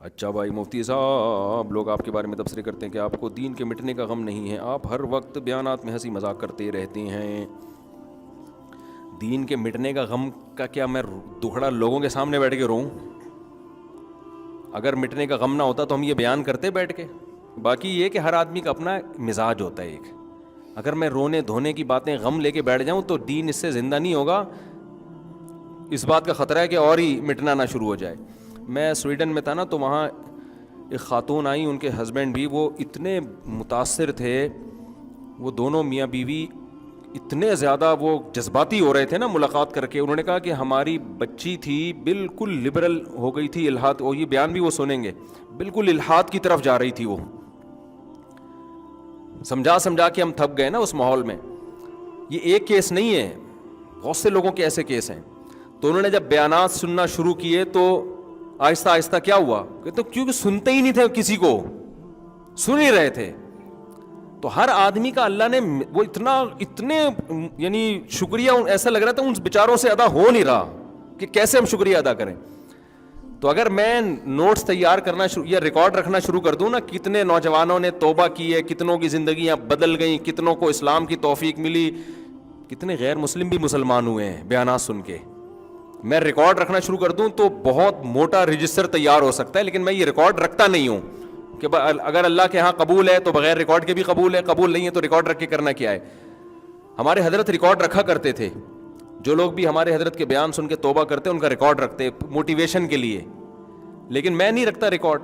اچھا بھائی مفتی صاحب، لوگ آپ کے بارے میں تبصرے کرتے ہیں کہ آپ کو دین کے مٹنے کا غم نہیں ہے، آپ ہر وقت بیانات میں ہنسی مذاق کرتے رہتے ہیں۔ دین کے مٹنے کا غم کا کیا میں دکھڑا لوگوں کے سامنے بیٹھ کے روؤں؟ اگر مٹنے کا غم نہ ہوتا تو ہم یہ بیان کرتے بیٹھ کے؟ باقی یہ کہ ہر آدمی کا اپنا مزاج ہوتا ہے ایک، اگر میں رونے دھونے کی باتیں غم لے کے بیٹھ جاؤں تو دین اس سے زندہ نہیں ہوگا، اس بات کا خطرہ ہے کہ اور ہی مٹنا نہ شروع ہو جائے۔ میں سویڈن میں تھا نا، تو وہاں ایک خاتون آئی، ان کے ہسبینڈ بھی وہ اتنے متاثر تھے، وہ دونوں میاں بیوی اتنے زیادہ وہ جذباتی ہو رہے تھے نا ملاقات کر کے۔ انہوں نے کہا کہ ہماری بچی تھی بالکل لبرل ہو گئی تھی، الحاد، اور یہ بیان بھی وہ سنیں گے، بالکل الحاد کی طرف جا رہی تھی وہ، سمجھا سمجھا کے ہم تھک گئے نا اس ماحول میں۔ یہ ایک کیس نہیں ہے، بہت سے لوگوں کے ایسے کیس ہیں۔ تو انہوں نے جب بیانات سننا شروع کیے تو آہستہ آہستہ کیا ہوا کہ تو کیونکہ سنتے ہی نہیں تھے، کسی کو سن ہی رہے تھے۔ تو ہر آدمی کا اللہ نے وہ اتنے یعنی شکریہ ایسا لگ رہا تھا ان بیچاروں سے ادا ہو نہیں رہا کہ کیسے ہم شکریہ ادا کریں۔ تو اگر میں نوٹس تیار کرنا یا ریکارڈ رکھنا شروع کر دوں نا، کتنے نوجوانوں نے توبہ کی ہے، کتنوں کی زندگیاں بدل گئیں، کتنوں کو اسلام کی توفیق ملی، کتنے غیر مسلم بھی مسلمان ہوئے ہیں بیانات سن کے، میں ریکارڈ رکھنا شروع کر دوں تو بہت موٹا رجسٹر تیار ہو سکتا ہے۔ لیکن میں یہ ریکارڈ رکھتا نہیں ہوں کہ اگر اللہ کے ہاں قبول ہے تو بغیر ریکارڈ کے بھی قبول ہے، قبول نہیں ہے تو ریکارڈ رکھ کے کرنا کیا ہے۔ ہمارے حضرت ریکارڈ رکھا کرتے تھے، جو لوگ بھی ہمارے حضرت کے بیان سن کے توبہ کرتے ان کا ریکارڈ رکھتے موٹیویشن کے لیے، لیکن میں نہیں رکھتا ریکارڈ۔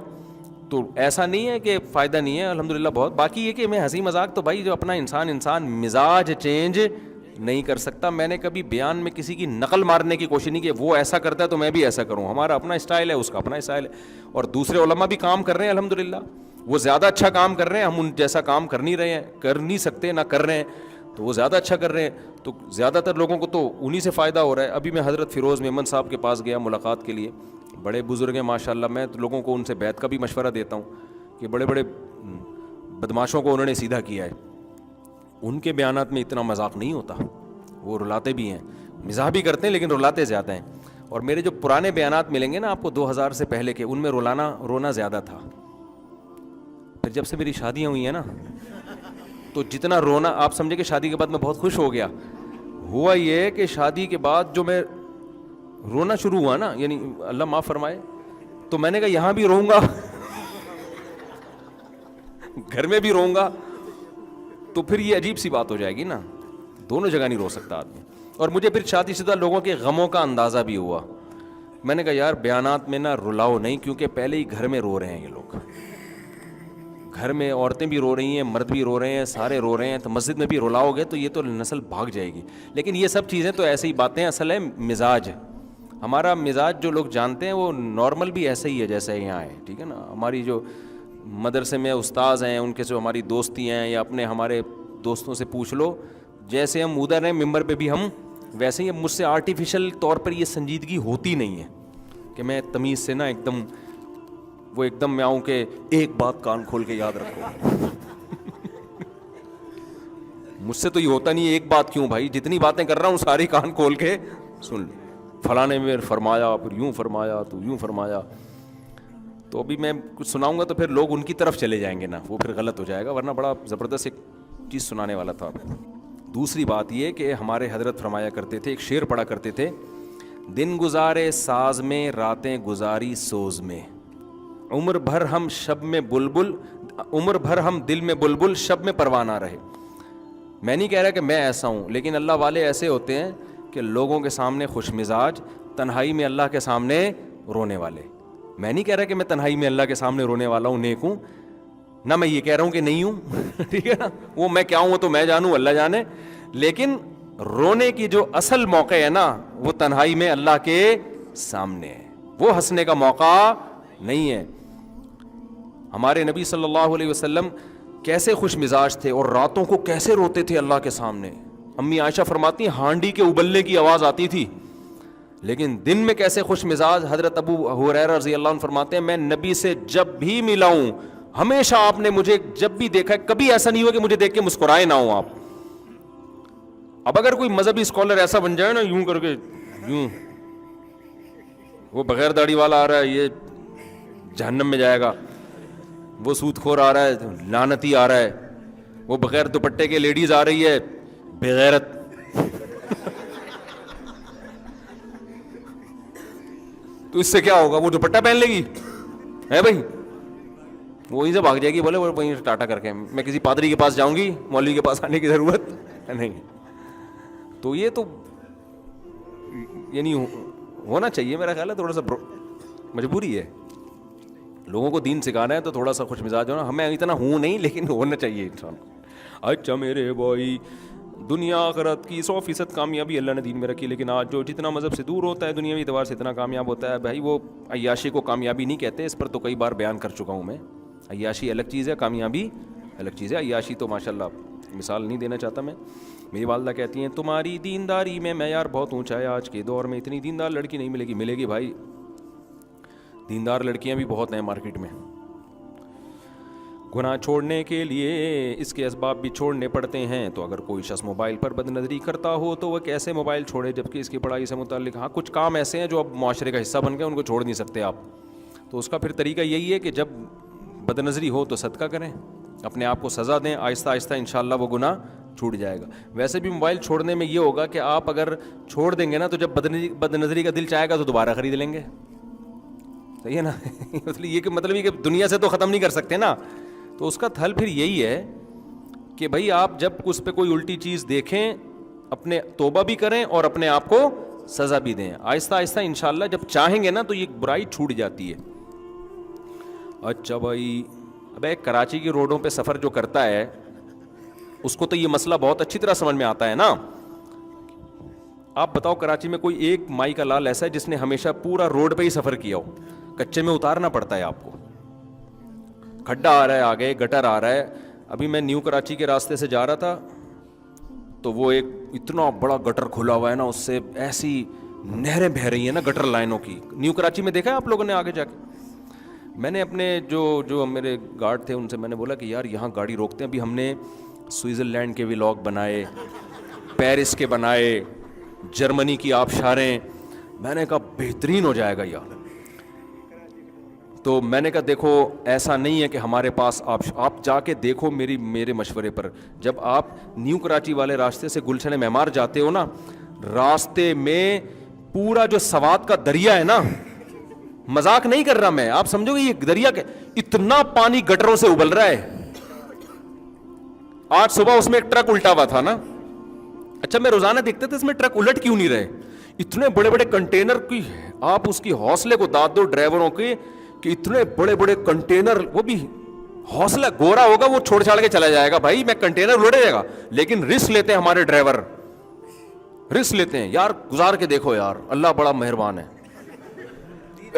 تو ایسا نہیں ہے کہ فائدہ نہیں ہے، الحمدللہ بہت۔ باقی یہ کہ میں ہنسی مذاق تو بھائی جو اپنا انسان مزاج چینج نہیں کر سکتا۔ میں نے کبھی بیان میں کسی کی نقل مارنے کی کوشش نہیں کی، وہ ایسا کرتا ہے تو میں بھی ایسا کروں، ہمارا اپنا اسٹائل ہے، اس کا اپنا اسٹائل ہے۔ اور دوسرے علماء بھی کام کر رہے ہیں الحمدللہ، وہ زیادہ اچھا کام کر رہے ہیں، ہم ان جیسا کام کر نہیں رہے ہیں، کر نہیں سکتے، نہ کر رہے ہیں، تو وہ زیادہ اچھا کر رہے ہیں، تو زیادہ تر لوگوں کو تو انہی سے فائدہ ہو رہا ہے۔ ابھی میں حضرت فیروز میمن صاحب کے پاس گیا ملاقات کے لیے، بڑے بزرگ ہیں ماشاءاللہ، میں تو لوگوں کو ان سے بیعت کا بھی مشورہ دیتا ہوں کہ بڑے بڑے بدماشوں کو انہوں نے سیدھا کیا ہے۔ ان کے بیانات میں اتنا مذاق نہیں ہوتا، وہ رلاتے بھی ہیں، مزاح بھی کرتے ہیں لیکن رلاتے زیادہ ہیں۔ اور میرے جو پرانے بیانات ملیں گے نا آپ کو 2000 سے پہلے کے، ان میں رونا زیادہ تھا۔ پھر جب سے میری شادیاں ہوئی ہیں نا تو جتنا رونا، آپ سمجھے کہ شادی کے بعد میں بہت خوش ہو گیا، ہوا یہ کہ شادی کے بعد جو میں رونا شروع ہوا نا، یعنی اللہ معاف فرمائے، تو میں نے کہا یہاں بھی روؤں گا گھر میں بھی روؤں گا، تو پھر یہ عجیب سی بات ہو جائے گی نا، دونوں جگہ نہیں رو سکتا آدمی۔ اور مجھے پھر شادی شدہ لوگوں کے غموں کا اندازہ بھی ہوا، میں نے کہا یار بیانات میں نا رلاؤ نہیں، کیونکہ پہلے ہی گھر میں رو رہے ہیں یہ لوگ، گھر میں عورتیں بھی رو رہی ہیں، مرد بھی رو رہے ہیں، سارے رو رہے ہیں، تو مسجد میں بھی رلاؤ گے تو یہ تو نسل بھاگ جائے گی۔ لیکن یہ سب چیزیں تو ایسے ہی باتیں، اصل ہے مزاج، ہمارا مزاج جو لوگ جانتے ہیں وہ نارمل بھی ایسے ہی ہے جیسے یہاں ہے، ٹھیک ہے نا۔ ہماری جو مدرسے میں استاذ ہیں، ان کے جو ہماری دوستی ہیں، یا اپنے ہمارے دوستوں سے پوچھ لو، جیسے ہم ادھر ہیں ممبر پہ بھی ہم ویسے ہی، مجھ سے آرٹیفیشل طور پر یہ سنجیدگی ہوتی نہیں ہے کہ میں تمیز سے نا ایک دم میں آؤں کہ ایک بات کان کھول کے یاد رکھو مجھ سے تو یہ ہوتا نہیں ہے، ایک بات کیوں بھائی، جتنی باتیں کر رہا ہوں ساری کان کھول کے سن، فلاں نے میں فرمایا، پھر یوں فرمایا، تو یوں فرمایا، تو ابھی میں کچھ سناؤں گا تو پھر لوگ ان کی طرف چلے جائیں گے نا، وہ پھر غلط ہو جائے گا، ورنہ بڑا زبردست ایک چیز سنانے والا تھا۔ دوسری بات یہ کہ ہمارے حضرت فرمایا کرتے تھے، ایک شعر پڑھا کرتے تھے، دن گزارے ساز میں، راتیں گزاری سوز میں، عمر بھر ہم دل میں بلبل، شب میں پروانہ رہے۔ میں نہیں کہہ رہا کہ میں ایسا ہوں، لیکن اللہ والے ایسے ہوتے ہیں کہ لوگوں کے سامنے خوش مزاج، تنہائی میں اللہ کے سامنے رونے والے۔ میں نہیں کہہ رہا کہ میں تنہائی میں اللہ کے سامنے رونے والا ہوں، نیک ہوں، نہ میں یہ کہہ رہا ہوں کہ نہیں ہوں ٹھیک ہے نا، وہ میں کیا ہوں وہ تو میں جانوں، اللہ جانے، لیکن رونے کی جو اصل موقع ہے نا وہ تنہائی میں اللہ کے سامنے ہے، وہ ہنسنے کا موقع نہیں ہے۔ ہمارے نبی صلی اللہ علیہ وسلم کیسے خوش مزاج تھے، اور راتوں کو کیسے روتے تھے اللہ کے سامنے۔ امی عائشہ فرماتی ہیں ہانڈی کے ابلنے کی آواز آتی تھی، لیکن دن میں کیسے خوش مزاج۔ حضرت ابو ہریرہ رضی اللہ عنہ فرماتے ہیں میں نبی سے جب بھی ملا ہوں، ہمیشہ آپ نے مجھے جب بھی دیکھا ہے، کبھی ایسا نہیں ہوا کہ مجھے دیکھ کے مسکرائے نہ ہوں آپ۔ اب اگر کوئی مذہبی اسکالر ایسا بن جائے نا یوں کر کے، یوں وہ بغیر داڑھی والا آ رہا ہے، یہ जहन्नम में जाएगा, वो सूदखोर आ रहा है, लानती आ रहा है, वो बगैर दुपट्टे के लेडीज आ रही है, बेगैरत। तो इससे क्या होगा, वो दुपट्टा पहन लेगी है भाई, वहीं से भाग जाएगी, बोले वो वहीं से टाटा करके मैं किसी पादरी के पास जाऊंगी, मौलवी के पास आने की जरूरत नहीं। तो ये तो ये नहीं होना चाहिए, मेरा ख्याल है थोड़ा सा मजबूरी है, लोगों को दीन सिखाना है तो थोड़ा सा खुश मिजाज होना, हमें इतना हूँ नहीं लेकिन होना चाहिए इंसान। अच्छा मेरे भाई, दुनिया आखिरत की 100% कामयाबी अल्लाह ने दीन में रखी, लेकिन आज जो जितना मज़हब से दूर होता है दुनियावी एतबार से इतना कामयाब होता है भाई, वो अय्याशी को कामयाबी नहीं कहते, इस पर तो कई बार बयान कर चुका हूँ मैं। अय्याशी अलग चीज़ है, कामयाबी अलग चीज़ है। अय्याशी तो माशाल्लाह मिसाल नहीं देना चाहता मैं, मेरी वालदा कहती हैं तुम्हारी दीनदारी में मैयार बहुत ऊंचा है, आज के दौर में इतनी दीनदार लड़की नहीं मिलेगी। मिलेगी भाई, दीनदार लड़कियां भी बहुत हैं मार्केट में। गुनाह छोड़ने के लिए इसके असबाब भी छोड़ने पड़ते हैं, तो अगर कोई शख्स मोबाइल पर बदनज़री करता हो तो वह कैसे मोबाइल छोड़े, जबकि इसकी पढ़ाई से मुताल्लिक हाँ कुछ काम ऐसे हैं जो अब माशरे का हिस्सा बन गए, उनको छोड़ नहीं सकते आप। तो उसका फिर तरीका यही है कि जब बदनज़री हो तो सदका करें, अपने आप को सज़ा दें, आहिस्ता आहिस्ता इंशाअल्लाह वो गुनाह छूट जाएगा। वैसे भी मोबाइल छोड़ने में ये होगा कि आप अगर छोड़ देंगे ना तो जब बदनज़री का दिल चाहेगा तो दोबारा ख़रीद लेंगे, सही है ना। मतलब ये कि दुनिया से तो ख़त्म नहीं कर सकते ना, तो उसका हल फिर यही है कि भाई आप जब उस पर कोई उल्टी चीज़ देखें अपने तौबा भी करें और अपने आप को सज़ा भी दें, आहिस्ता आहिस्ता इंशाअल्लाह जब चाहेंगे ना तो ये बुराई छूट जाती है। अच्छा भाई, अबे कराची की रोडों पे सफ़र जो करता है उसको तो ये मसला बहुत अच्छी तरह समझ में आता है ना। आप बताओ कराची में कोई एक माई का लाल ऐसा है जिसने हमेशा पूरा रोड पे ही सफ़र किया हो, कच्चे में उतारना पड़ता है आपको, खड्डा आ रहा है आगे, गटर आ रहा है। अभी मैं न्यू कराची के रास्ते से जा रहा था तो वो एक इतना बड़ा गटर खुला हुआ है ना, उससे ऐसी नहरें बह रही हैं ना गटर लाइनों की। न्यू कराची में देखा है आप लोगों ने आगे जाके? मैंने अपने जो मेरे गार्ड थे उनसे मैंने बोला कि यार यहाँ गाड़ी रोकते हैं, अभी हमने स्विट्ज़रलैंड के व्लॉग बनाए, पेरिस के बनाए, जर्मनी की आबशारें, मैंने कहा बेहतरीन हो जाएगा यार। तो मैंने कहा देखो ऐसा नहीं है कि हमारे पास आप जाके देखो मेरे मशवरे पर, जब आप न्यू कराची वाले रास्ते से गुलशन मेमार जाते हो ना, रास्ते में पूरा जो सवात का दरिया है ना, मजाक नहीं कर रहा मैं, आप समझोगे ये दरिया के इतना पानी गटरों से उबल रहा है। आज सुबह उसमें एक ट्रक उल्टा हुआ था ना, अच्छा मैं रोजाना देखते थे इसमें ट्रक उलट क्यों नहीं रहे, इतने बड़े बड़े कंटेनर की आप उसकी हौसले को दाद दो ड्राइवरों के कि इतने बड़े बड़े कंटेनर, वो भी हौसला गोरा होगा वो छोड़ छाड़ के चला जाएगा भाई, मैं कंटेनर उलट जाएगा, लेकिन रिस्क लेते हैं हमारे ड्राइवर, रिस्क लेते हैं यार। गुजार के देखो यार, अल्लाह बड़ा मेहरबान है।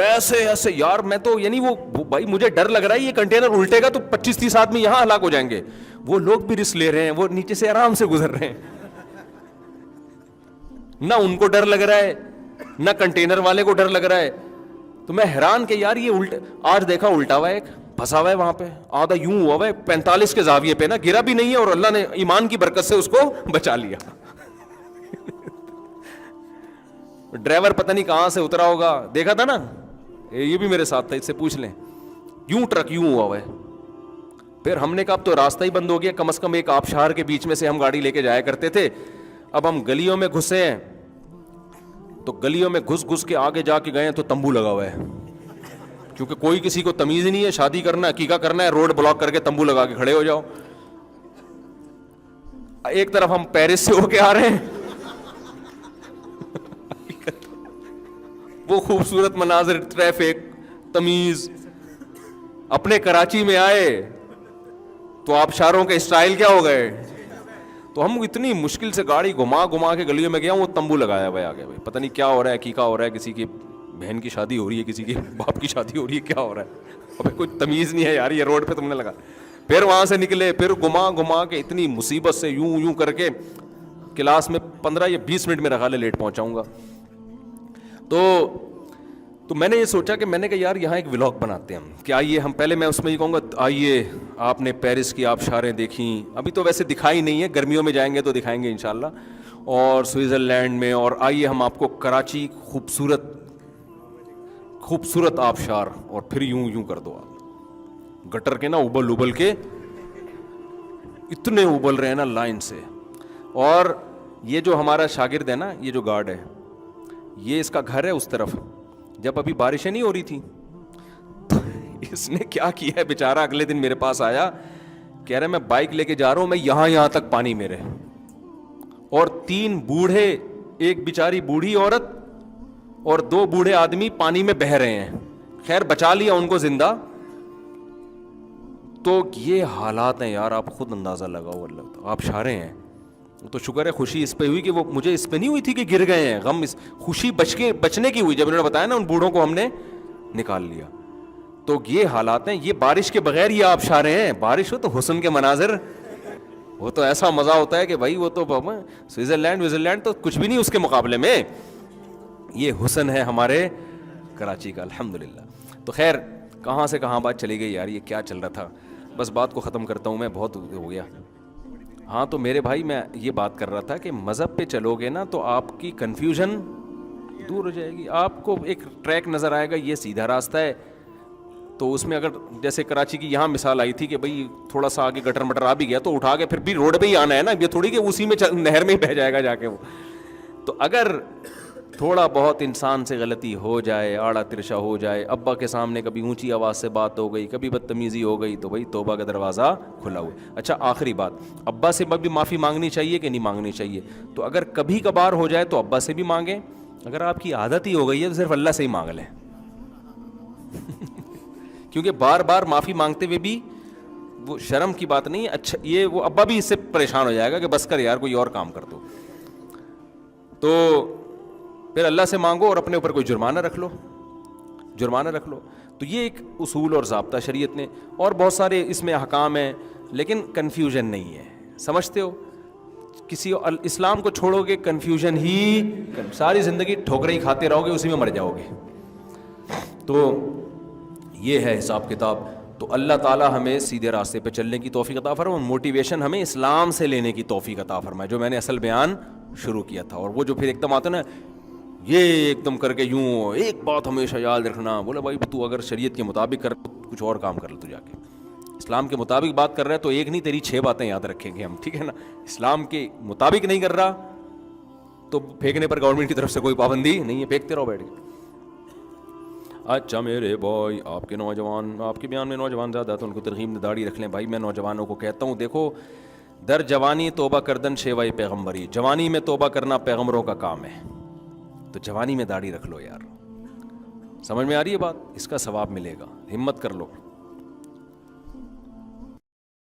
ऐसे ऐसे यार मैं तो यानी वो भाई मुझे डर लग रहा है ये कंटेनर उल्टेगा तो 25-30 आदमी यहां हलाक हो जाएंगे। वो लोग भी रिस्क ले रहे हैं, वो नीचे से आराम से गुजर रहे हैं, ना उनको डर लग रहा है ना कंटेनर वाले को डर लग रहा है। तो मैं हैरान कि यार ये उल्टा, आज देखा उल्टा हुआ है, एक फंसा हुआ है वहां पे, आधा यूं हुआ है 45 के जाविये पे ना, गिरा भी नहीं है और अल्लाह ने ईमान की बरकत से उसको बचा लिया। ड्राइवर पता नहीं कहां से उतरा होगा, देखा था ना, ये भी मेरे साथ था, इससे पूछ लें, यूं ट्रक यूं हुआ है। फिर हमने कहा अब तो रास्ता ही बंद हो गया, कम से कम एक आबशार के बीच में से हम गाड़ी लेके जाया करते थे, अब हम गलियों में घुसे हैं तो गलियों में घुस घुस के आगे जाके गए तो तंबू लगा हुआ है, क्योंकि कोई किसी को तमीज नहीं है, शादी करना है अकीका करना है, रोड ब्लॉक करके तंबू लगा के खड़े हो जाओ। एक तरफ हम पेरिस से होके आ रहे हैं, वो खूबसूरत मनाजिर, ट्रैफिक, तमीज, अपने कराची में आए तो आबशारों के स्टाइल क्या हो गए। तो हम इतनी मुश्किल से गाड़ी घुमा घुमा के गलियों में गया, वो तंबू लगाया हुआ है आगे, भाई पता नहीं क्या हो रहा है, अकीका हो रहा है, किसी की बहन की शादी हो रही है, किसी की बाप की शादी हो रही है, क्या हो रहा है, अबे कोई तमीज नहीं है यार, ये रोड पे तुमने लगा। फिर वहां से निकले, फिर घुमा घुमा के इतनी मुसीबत से यूं यूं करके क्लास में 15 या 20 मिनट मेरा ख्याल है लेट पहुंचाऊंगा। तो मैंने ये सोचा कि मैंने कहा यार यहाँ एक व्लॉग बनाते हैं हम, कि आइए हम पहले, मैं उसमें ये कहूँगा आइए आपने पेरिस की आबशारें देखी, अभी तो वैसे दिखाई नहीं है, गर्मियों में जाएंगे तो दिखाएंगे इंशाल्लाह, और स्विट्ज़रलैंड में, और आइए हम आपको कराची खूबसूरत खूबसूरत आबशार और फिर यूं यूं कर दो आप गटर के ना उबल उबल के इतने उबल रहे हैं ना लाइन से। और ये जो हमारा शागिर्द है ना, ये जो गार्ड है, ये इसका घर है उस तरफ। जब अभी बारिशें नहीं हो रही थी तो इसने क्या किया है बेचारा, अगले दिन मेरे पास आया, कह रहा मैं बाइक लेके जा रहा हूं, मैं यहां तक पानी मेरे, और 3 बूढ़े, एक बेचारी बूढ़ी औरत और 2 बूढ़े आदमी पानी में बह रहे हैं। खैर बचा लिया उनको जिंदा। तो ये हालात हैं यार, आप खुद अंदाजा लगाओ। अल्लाह आप शारे हैं। तो शुक्र है खुशी इस पे हुई कि वो मुझे इस पे नहीं हुई थी कि गिर गए हैं, गम इस खुशी बचने की हुई जब उन्होंने बताया ना उन बूढ़ों को हमने निकाल लिया। तो ये हालात हैं। ये बारिश के बगैर ये आप शारे हैं। बारिश हो तो हुस्न के मनाजिर, वो तो ऐसा मजा होता है कि भाई वो तो स्विट्जरलैंड तो कुछ भी नहीं उसके मुकाबले में। ये हुस्न है हमारे कराची का, अल्हम्दुलिल्लाह। तो खैर कहाँ से कहाँ बात चली गई यार, ये क्या चल रहा था। बस बात को ख़त्म करता हूँ मैं, बहुत हो गया। हाँ तो मेरे भाई मैं ये बात कर रहा था कि मज़हब पे चलोगे ना तो आपकी कन्फ्यूजन दूर हो जाएगी। आपको एक ट्रैक नज़र आएगा, ये सीधा रास्ता है। तो उसमें अगर जैसे कराची की यहाँ मिसाल आई थी कि भाई थोड़ा सा आगे गटर मटर आ भी गया तो उठा के फिर भी रोड पे ही आना है ना, ये थोड़ी कि उसी में नहर में ही बह जाएगा जाके वो। तो अगर थोड़ा बहुत इंसान से गलती हो जाए, आड़ा तिरछा हो जाए, अब्बा के सामने कभी ऊंची आवाज़ से बात हो गई, कभी बदतमीज़ी हो गई, तो भाई तौबा का दरवाज़ा खुला हुआ। अच्छा आखिरी बात, अब्बा से भी माफ़ी मांगनी चाहिए कि नहीं मांगनी चाहिए? तो अगर कभी कभार हो जाए तो अब्बा से भी मांगें, अगर आपकी आदत ही हो गई है तो सिर्फ अल्लाह से ही मांग लें क्योंकि बार बार माफ़ी मांगते हुए भी वो शर्म की बात नहीं है। अच्छा ये वो अब्बा भी इससे परेशान हो जाएगा कि बस कर यार कोई और काम कर दो। तो फिर अल्लाह से मांगो और अपने ऊपर कोई जुर्माना रख लो। तो ये एक उसूल और ज़ाब्ता शरीयत ने, और बहुत सारे इसमें अहकाम हैं, लेकिन कन्फ्यूजन नहीं है। समझते हो, किसी इस्लाम को छोड़ोगे कन्फ्यूजन ही, सारी ज़िंदगी ठोकरें ही खाते रहोगे, उसी में मर जाओगे। तो ये है हिसाब किताब। तो अल्लाह ताला हमें सीधे रास्ते पे चलने की तौफीक अता फरमाए, मोटिवेशन हमें इस्लाम से लेने की तौफीक अता फरमाए, जो मैंने असल बयान शुरू किया था। और वो जो फिर एकदम आता ना, ये एकदम करके यूं एक बात हमेशा याद रखना, बोला भाई तू अगर शरीयत के मुताबिक कर कुछ और काम कर ले, तू जाके इस्लाम के मुताबिक बात कर रहा है तो एक नहीं तेरी 6 बातें याद रखेंगे हम, ठीक है ना। इस्लाम के मुताबिक नहीं कर रहा तो फेंकने पर गवर्नमेंट की तरफ से कोई पाबंदी नहीं है, फेंकते रहो बैठ के। अच्छा मेरे बॉय, आपके नौजवान, आपके बयान में नौजवान ज़्यादा तो उनको तरगीब में दाढ़ी रख लें। भाई मैं नौजवानों को कहता हूँ, देखो दर जवानी तोबा करदन शेवाई पैगम्बरी, जवानी में तोबा करना पैगम्बरों का काम है। तो जवानी में दाढ़ी रख लो यार, समझ में आ रही है बात, इसका सवाब मिलेगा, हिम्मत कर लो।